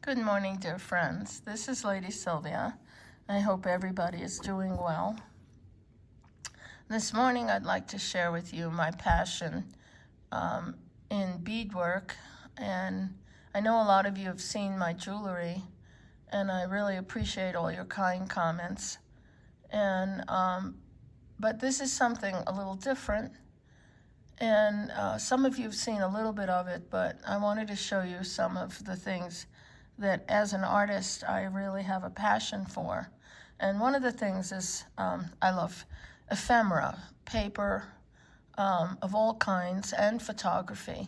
Good morning, dear friends. This is Lady Sylvia. I hope everybody is doing well. This morning, I'd like to share with you my passion in beadwork. And I know a lot of you have seen my jewelry, and I really appreciate all your kind comments. And but this is something a little different. And some of you have seen a little bit of it, but I wanted to show you some of the things that as an artist I really have a passion for. And one of the things is I love ephemera, paper of all kinds, and photography.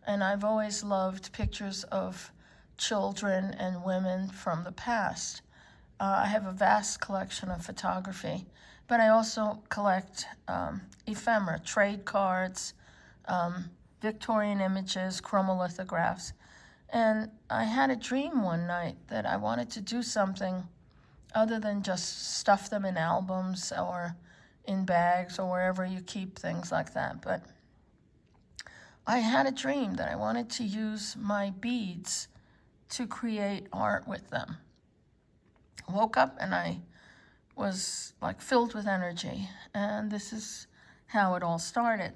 And I've always loved pictures of children and women from the past. I have a vast collection of photography, but I also collect ephemera, trade cards, Victorian images, chromolithographs. And I had a dream one night that I wanted to do something other than just stuff them in albums or in bags or wherever you keep things like that. But I had a dream that I wanted to use my beads to create art with them. I woke up and I was like filled with energy, and this is how it all started.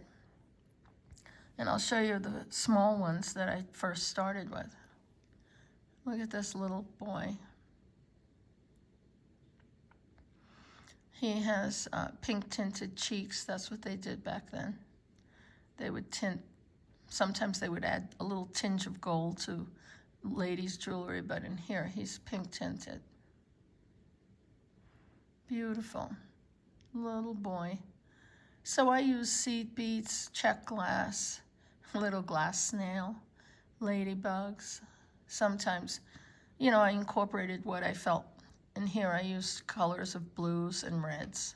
And I'll show you the small ones that I first started with. Look at this little boy. He has pink tinted cheeks. That's what they did back then. They would tint, sometimes they would add a little tinge of gold to ladies' jewelry, but in here he's pink tinted. Beautiful little boy. So I use seed beads, check glass, little glass snail, ladybugs. Sometimes, you know, I incorporated what I felt. And here I used colors of blues and reds.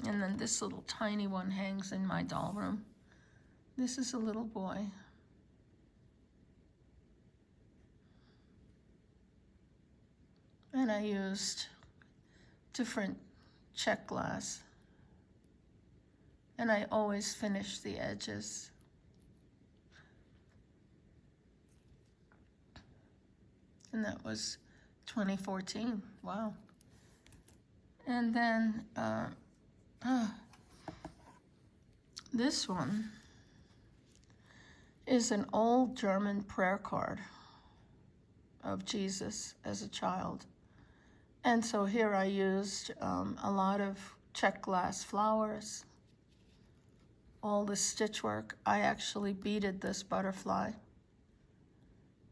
And then this little tiny one hangs in my doll room. This is a little boy. And I used different check glass. And I always finish the edges. And that was 2014. Wow. And then this one is an old German prayer card of Jesus as a child. And so here I used a lot of check glass flowers, all the stitch work. I actually beaded this butterfly.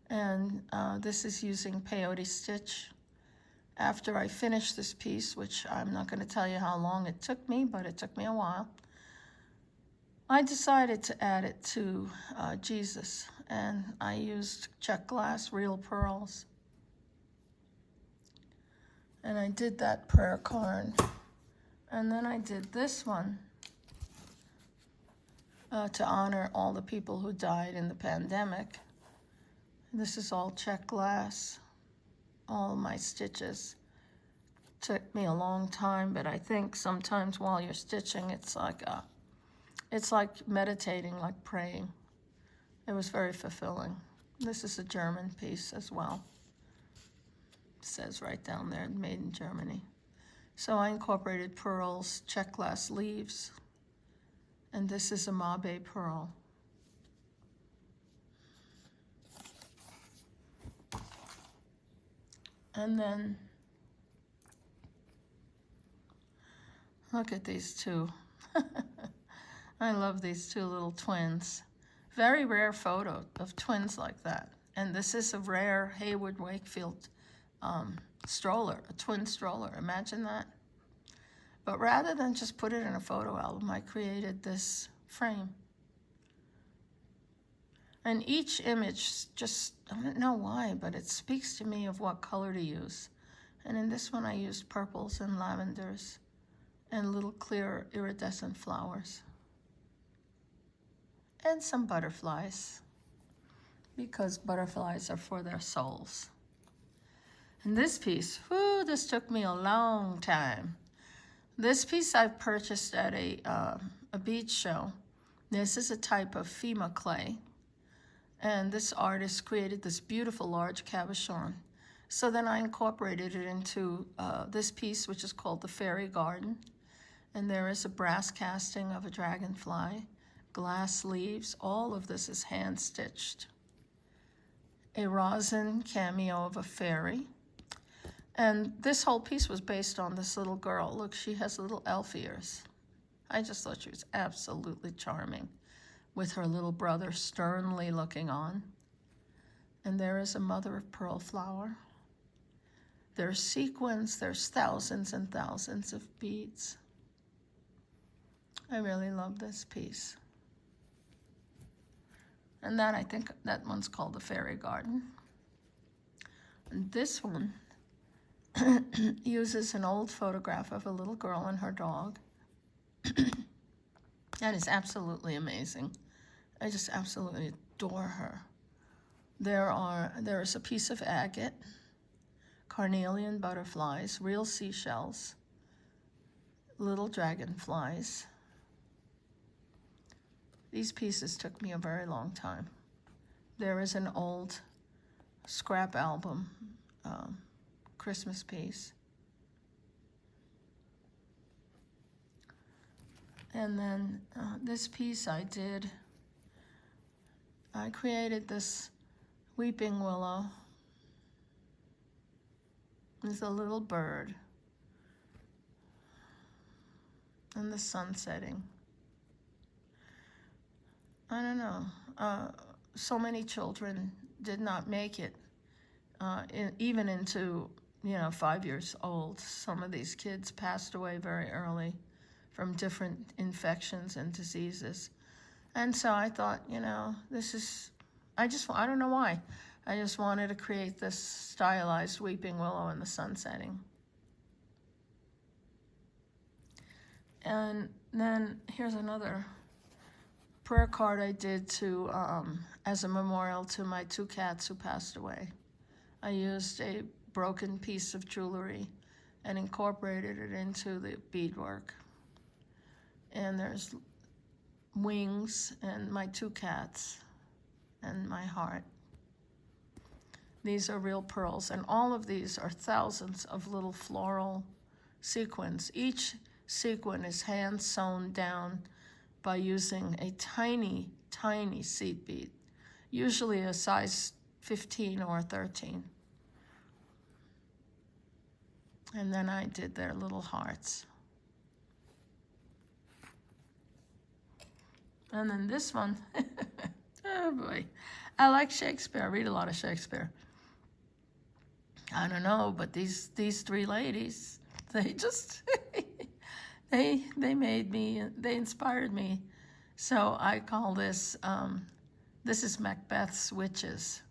And this is using peyote stitch. After I finished this piece, which I'm not going to tell you how long it took me, but it took me a while, I decided to add it to Jesus. And I used check glass, real pearls. And I did that prayer card. And then I did this one to honor all the people who died in the pandemic. This is all check glass. All my stitches. Took me a long time, but I think sometimes while you're stitching, it's like meditating, like praying. It was very fulfilling. This is a German piece as well. It says right down there, made in Germany. So I incorporated pearls, check glass leaves, and this is a Mabe pearl. And then, look at these two. I love these two little twins. Very rare photo of twins like that. And this is a rare Hayward Wakefield stroller, a twin stroller. Imagine that. But rather than just put it in a photo album, I created this frame. And each image, just, I don't know why, but it speaks to me of what color to use. And in this one, I used purples and lavenders and little clear iridescent flowers. And some butterflies, because butterflies are for their souls. And this piece, whoo, this took me a long time. This piece I purchased at a bead show. This is a type of FEMA clay. And this artist created this beautiful large cabochon. So then I incorporated it into this piece, which is called the Fairy Garden. And there is a brass casting of a dragonfly, glass leaves. All of this is hand-stitched. A rosin cameo of a fairy. And this whole piece was based on this little girl. Look, she has little elf ears. I just thought she was absolutely charming, with her little brother sternly looking on. And there is a mother of pearl flower. There's sequins, there's thousands and thousands of beads. I really love this piece. And that, I think that one's called the Fairy Garden. And this one uses an old photograph of a little girl and her dog. That is absolutely amazing. I just absolutely adore her. There is a piece of agate, carnelian butterflies, real seashells, little dragonflies. These pieces took me a very long time. There is an old scrap album, Christmas piece. And then this piece I created this weeping willow. There's a little bird and the sun setting. I don't know. So many children did not make it, even into 5 years old. Some of these kids passed away very early from different infections and diseases. And so I thought, I don't know why. I just wanted to create this stylized weeping willow in the sun setting. And then here's another prayer card I did to, as a memorial to my 2 cats who passed away. I used a broken piece of jewelry and incorporated it into the beadwork. And there's wings and my 2 cats and my heart. These are real pearls, and all of these are thousands of little floral sequins. Each sequin is hand sewn down by using a tiny, tiny seed bead, usually a size 15 or 13. And then I did their little hearts. And then this one, oh boy, I like Shakespeare. I read a lot of Shakespeare. I don't know, but these 3 ladies, they just, they made me, they inspired me. So I call this, this is Macbeth's Witches.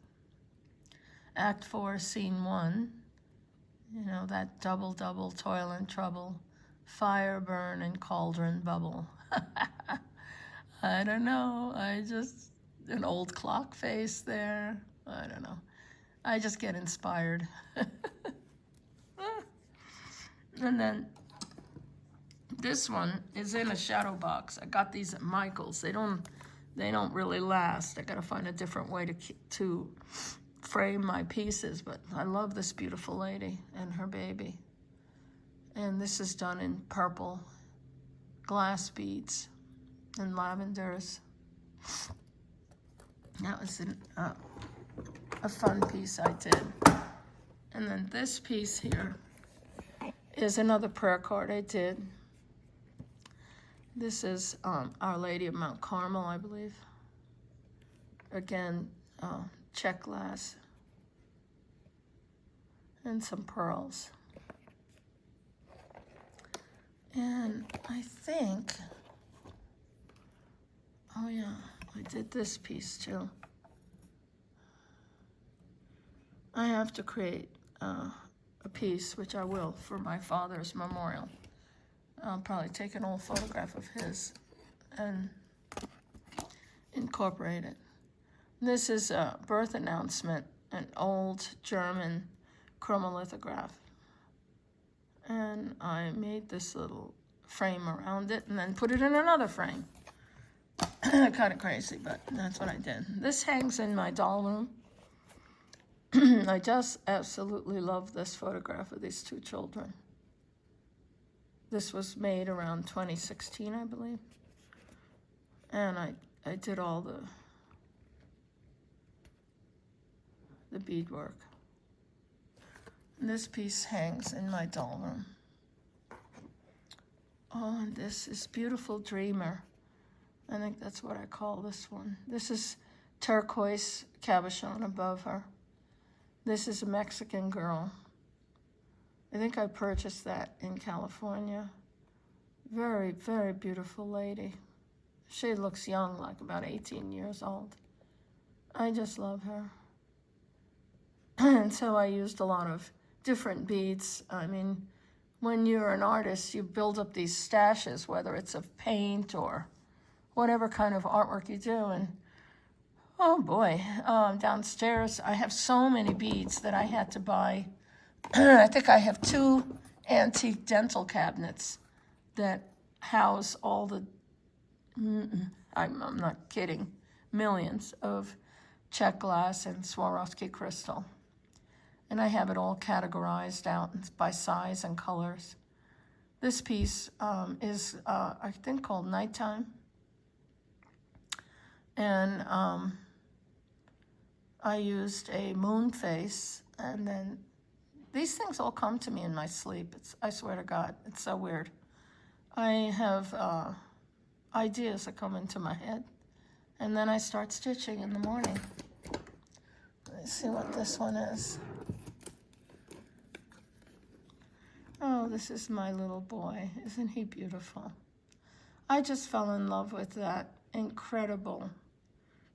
Act 4, Scene 1, that double, toil and trouble, fire burn and cauldron bubble. I don't know, an old clock face there, I don't know. I just get inspired. And then this one is in a shadow box. I got these at Michael's. They don't really last. I gotta find a different way to frame my pieces, but I love this beautiful lady and her baby. And this is done in purple glass beads and lavenders. That was a fun piece I did. And then this piece here is another prayer card I did. This is Our Lady of Mount Carmel, I believe. Again, check glass and some pearls. And I think, oh yeah, I did this piece too. I have to create a piece, which I will, for my father's memorial. I'll probably take an old photograph of his and incorporate it. This is a birth announcement, an old German chromolithograph. And I made this little frame around it and then put it in another frame. Kind of crazy, but that's what I did. This hangs in my doll room. I just absolutely love this photograph of these two children. This was made around 2016, I believe. And I did all the beadwork. And this piece hangs in my doll room. Oh, and this is Beautiful Dreamer. I think that's what I call this one. This is turquoise cabochon above her. This is a Mexican girl. I think I purchased that in California. Very, very beautiful lady. She looks young, like about 18 years old. I just love her. And so I used a lot of different beads. I mean, when you're an artist, you build up these stashes, whether it's of paint or whatever kind of artwork you do. And oh boy, downstairs I have so many beads that I had to buy. I think I have 2 antique dental cabinets that house all the, I'm not kidding, millions of Czech glass and Swarovski crystal. And I have it all categorized out by size and colors. This piece is, I think, called Nighttime. And I used a moon face, and then these things all come to me in my sleep. I swear to God, it's so weird. I have ideas that come into my head, and then I start stitching in the morning. Let's see what this one is. Oh, this is my little boy. Isn't he beautiful? I just fell in love with that incredible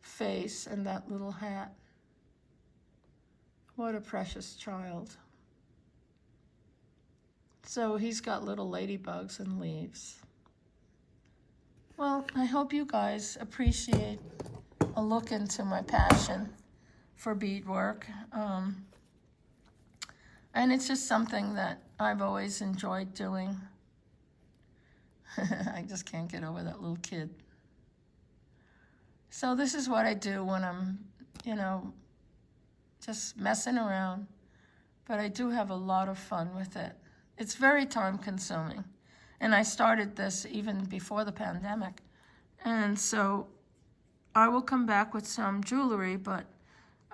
face and that little hat. What a precious child. So he's got little ladybugs and leaves. Well, I hope you guys appreciate a look into my passion for beadwork. And it's just something that I've always enjoyed doing. I just can't get over that little kid. So this is what I do when I'm, just messing around. But I do have a lot of fun with it. It's very time consuming. And I started this even before the pandemic. And so I will come back with some jewelry, but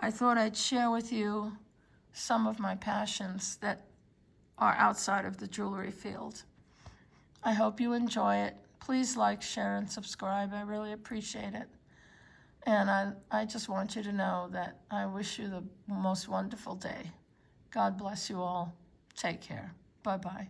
I thought I'd share with you some of my passions that are outside of the jewelry field. I hope you enjoy it. Please like, share, and subscribe. I really appreciate it. And I just want you to know that I wish you the most wonderful day. God bless you all. Take care. Bye-bye.